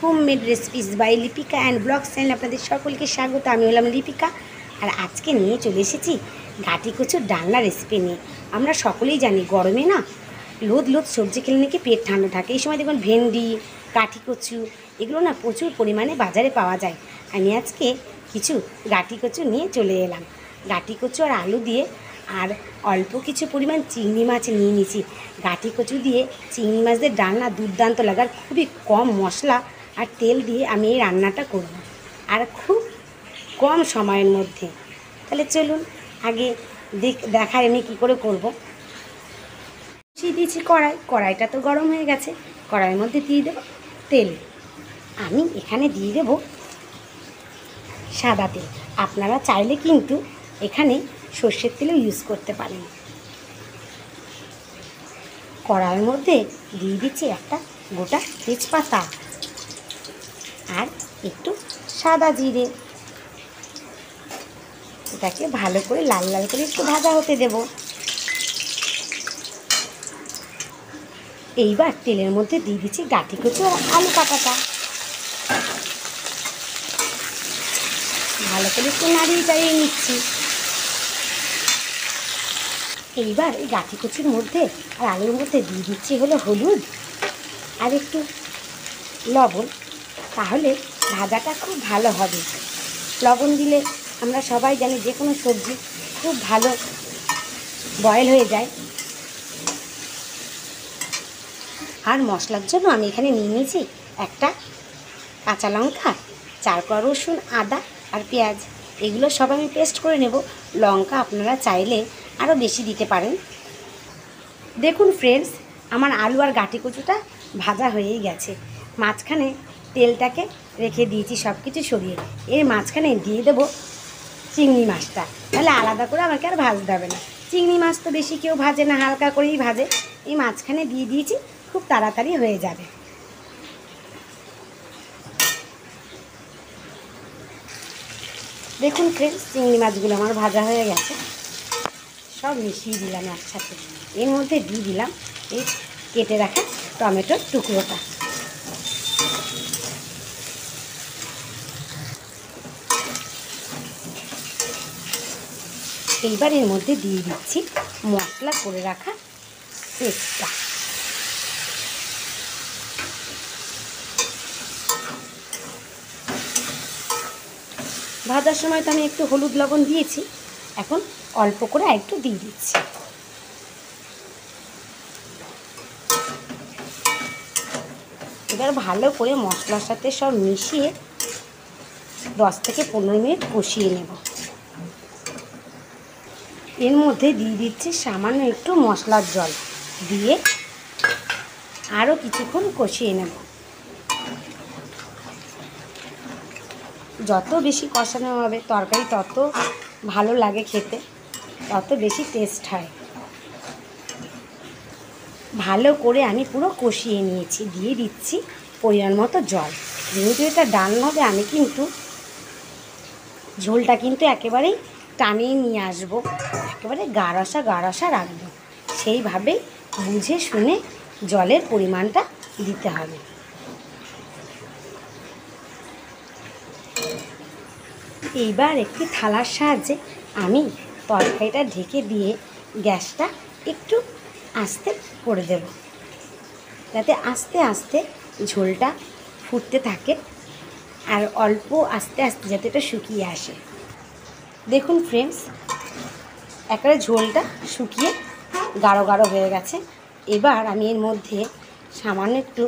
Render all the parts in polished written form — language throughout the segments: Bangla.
Homemade recipes by Lipika and blogs channel আপনাদের সকলকে স্বাগত। আমি হলাম লিপিকা, আর আজকে নিয়ে চলে এসেছি ঘাটি কচুর ডালনা রেসিপি নিয়ে। আমরা সকলেই জানি গরমে না লোদ লোদ সবজি খেলে নাকি পেট ঠান্ডা থাকে। এই সময় দেখুন ভেন্ডি, কাঠি কচু এগুলো না প্রচুর পরিমাণে বাজারে পাওয়া যায়। আমি আজকে কিছু ঘাটি কচু নিয়ে চলে এলাম। ঘাটি কচু আর আলু দিয়ে আর অল্প কিছু পরিমাণ চিংড়ি মাছ নিয়ে নিয়েছি। ঘাটি কচু দিয়ে চিংড়ি মাছদের ডালনা দুর্দান্ত লাগার, খুবই কম মশলা আর তেল দিয়ে আমি এই রান্নাটা করব, আর খুব কম সময়ের মধ্যে। তাহলে চলুন আগে দেখাই আমি কী করে করব। বসিয়ে দিয়েছি কড়াইটা তো গরম হয়ে গেছে। কড়াইয়ের মধ্যে দিয়ে দেবো তেল। আমি এখানে দিয়ে দেব সাদা তেল। আপনারা চাইলে কিন্তু এখানে সর্ষের তেলও ইউজ করতে পারেন। কড়াইয়ের মধ্যে দিয়ে দিচ্ছি একটা গোটা তেজপাতা আর একটু সাদা জিরে। এটাকে ভালো করে লাল লাল করে একটু ভাজা হতে দেব। এইবার তেলের মধ্যে দিয়ে দিচ্ছি ঘাটি কচু আর আলু কাটাটা। ভালো করে একটু নাড়িয়ে চাড়িয়ে নিচ্ছি। এইবার এই ঘাটি কচুর মধ্যে আর আলুর মধ্যে দিয়ে দিচ্ছি হলো হলুদ আর একটু লবণ। তাহলে ভাজাটা খুব ভালো হবে। লবণ দিলে আমরা সবাই জানি যে কোনো সবজি খুব ভালো বয়েল হয়ে যায়। আর মশলার জন্য আমি এখানে নিয়ে নিয়েছি একটা কাঁচা লঙ্কা, 4 কোয়া রসুন, আদা আর পেঁয়াজ। এগুলো সব আমি পেস্ট করে নেব। লঙ্কা আপনারা চাইলে আরও বেশি দিতে পারেন। দেখুন ফ্রেন্ডস, আমার আলু আর ঘাটি কচুটা ভাজা হয়েই গেছে। মাঝখানে তেলটাকে রেখে দিয়েছি সব কিছু সরিয়ে। এর মাঝখানে দিয়ে দেবো চিংড়ি মাছটা। তাহলে আলাদা করে আমাকে আর ভাজতে হবে না। চিংড়ি মাছ তো বেশি কেউ ভাজে না, হালকা করেই ভাজে। এই মাঝখানে দিয়ে দিয়েছি, খুব তাড়াতাড়ি হয়ে যাবে। দেখুন ফ্রেন্ডস, চিংড়ি মাছগুলো আমার ভাজা হয়ে গেছে। সব মিশিয়ে দিলাম একসাথে। এর মধ্যে দিয়ে দিলাম এই কেটে রাখা টমেটোর টুকরোটা। এইবার এর মধ্যে দিয়ে দিচ্ছি মশলা করে রাখা পেস্টটা। ভাজার সময় তো আমি একটু হলুদ লবণ দিয়েছি, এখন অল্প করে একটু দিয়ে দিচ্ছি। এবার ভালো করে মশলার সাথে সব মিশিয়ে 10 থেকে 15 মিনিট কষিয়ে নেব। এর মধ্যে দিয়ে দিচ্ছি সামান্য একটু মশলার জল, দিয়ে আরও কিছুক্ষণ কষিয়ে নেব। যত বেশি কষানো হবে তরকারি তত ভালো লাগে খেতে, তত বেশি টেস্ট হয়। ভালো করে আমি পুরো কষিয়ে নিয়েছি। দিয়ে দিচ্ছি পরিমাণ মতো জল। যেহেতু এটা ডালনা হবে, আমি কিন্তু ঝোলটা কিন্তু একেবারেই টানিয়ে নিয়ে আসবো, একেবারে গাঢ়সা রাখবো। সেইভাবেই বুঝে শুনে জলের পরিমাণটা দিতে হবে। এইবার একটি থালার সাহায্যে আমি তরকারিটা ঢেকে দিয়ে গ্যাসটা একটু আস্তে করে দেব, যাতে আস্তে আস্তে ঝোলটা ফুটতে থাকে আর অল্প আস্তে আস্তে যাতে এটা শুকিয়ে আসে। দেখুন ফ্রেন্ডস, একেবারে ঝোলটা শুকিয়ে গাঢ় হয়ে গেছে। এবার আমি এর মধ্যে সামান্য একটু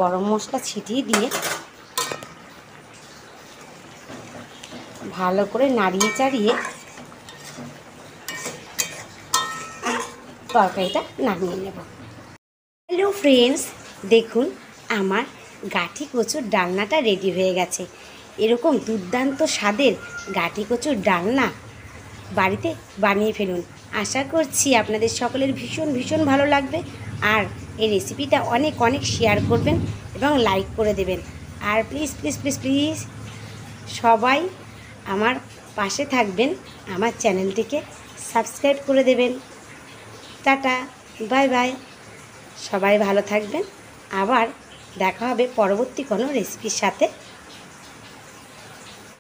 গরম মশলা ছিটিয়ে দিয়ে ভালো করে নাড়িয়ে চাড়িয়ে তরকারিটা নামিয়ে নেব। হ্যালো ফ্রেন্ডস, দেখুন আমার ঘাটি কচুর ডালনাটা রেডি হয়ে গেছে। এরকম দুর্দান্ত স্বাদের ঘাটি কচুর ডালনা বাড়িতে বানিয়ে ফেলুন। আশা করছি আপনাদের সকলের ভীষণ ভালো লাগবে। আর এই রেসিপিটা অনেক শেয়ার করবেন এবং লাইক করে দেবেন। আর প্লিজ সবাই আমার পাশে থাকবেন, আমার চ্যানেলটিকে সাবস্ক্রাইব করে দেবেন। Tata, bye bye. সবাই ভালো থাকবেন। আবার দেখা হবে পরবর্তী কোনো রেসিপির সাথে।